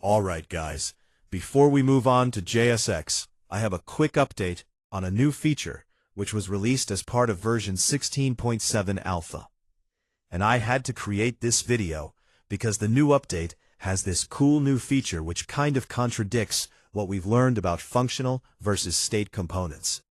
Alright guys, before we move on to JSX, I have a quick update on a new feature which was released as part of version 16.7 alpha. And I had to create this video because the new update has this cool new feature which kind of contradicts what we've learned about functional versus state components.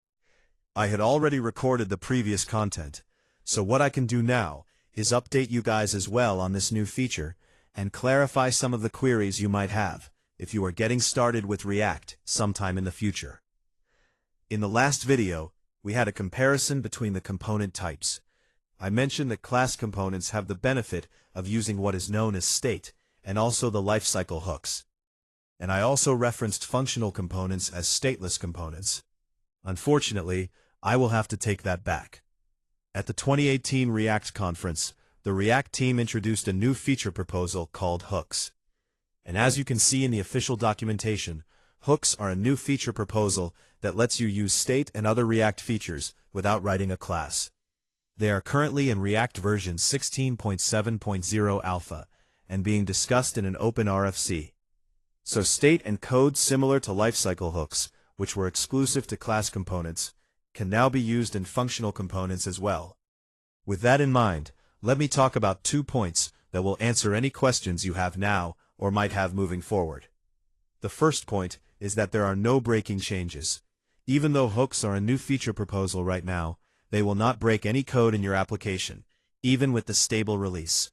I had already recorded the previous content, so what I can do now is update you guys as well on this new feature and clarify some of the queries you might have if you are getting started with React sometime in the future. In the last video, we had a comparison between the component types. I mentioned that class components have the benefit of using what is known as state and also the lifecycle hooks. And I also referenced functional components as stateless components. Unfortunately, I will have to take that back. At the 2018 React conference, the React team introduced a new feature proposal called hooks. And as you can see in the official documentation, hooks are a new feature proposal that lets you use state and other React features without writing a class. They are currently in React version 16.7.0 alpha and being discussed in an open RFC. So state and code similar to lifecycle hooks, which were exclusive to class components, can now be used in functional components as well. With that in mind, let me talk about 2 points that will answer any questions you have now or might have moving forward. The first point is that there are no breaking changes. Even though hooks are a new feature proposal right now, they will not break any code in your application, even with the stable release.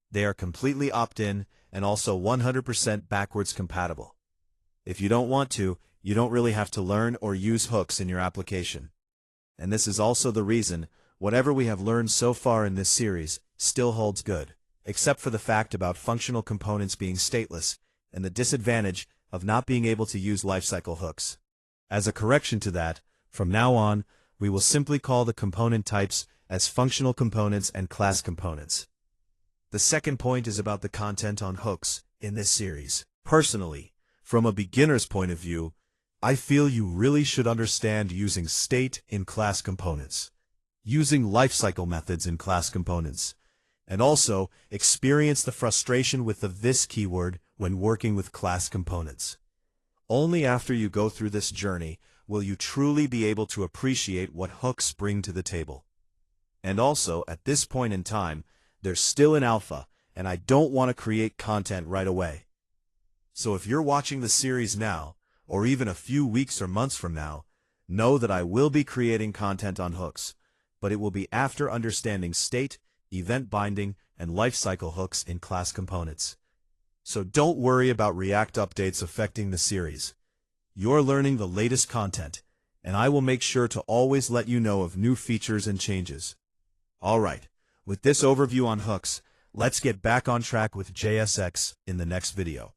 They are completely opt-in and also 100% backwards compatible. If you don't want to, you don't really have to learn or use hooks in your application. And this is also the reason whatever we have learned so far in this series still holds good, except for the fact about functional components being stateless and the disadvantage of not being able to use lifecycle hooks. As a correction to that, from now on, we will simply call the component types as functional components and class components. The second point is about the content on hooks in this series. Personally, from a beginner's point of view, I feel you really should understand using state in class components, using lifecycle methods in class components, and also experience the frustration with the this keyword when working with class components. Only after you go through this journey will you truly be able to appreciate what hooks bring to the table. And also, at this point in time, they're still in alpha, and I don't want to create content right away. So if you're watching the series now, or even a few weeks or months from now, know that I will be creating content on hooks, but it will be after understanding state, event binding, and lifecycle hooks in class components. So don't worry about React updates affecting the series. You're learning the latest content, and I will make sure to always let you know of new features and changes. Alright, with this overview on hooks, let's get back on track with JSX in the next video.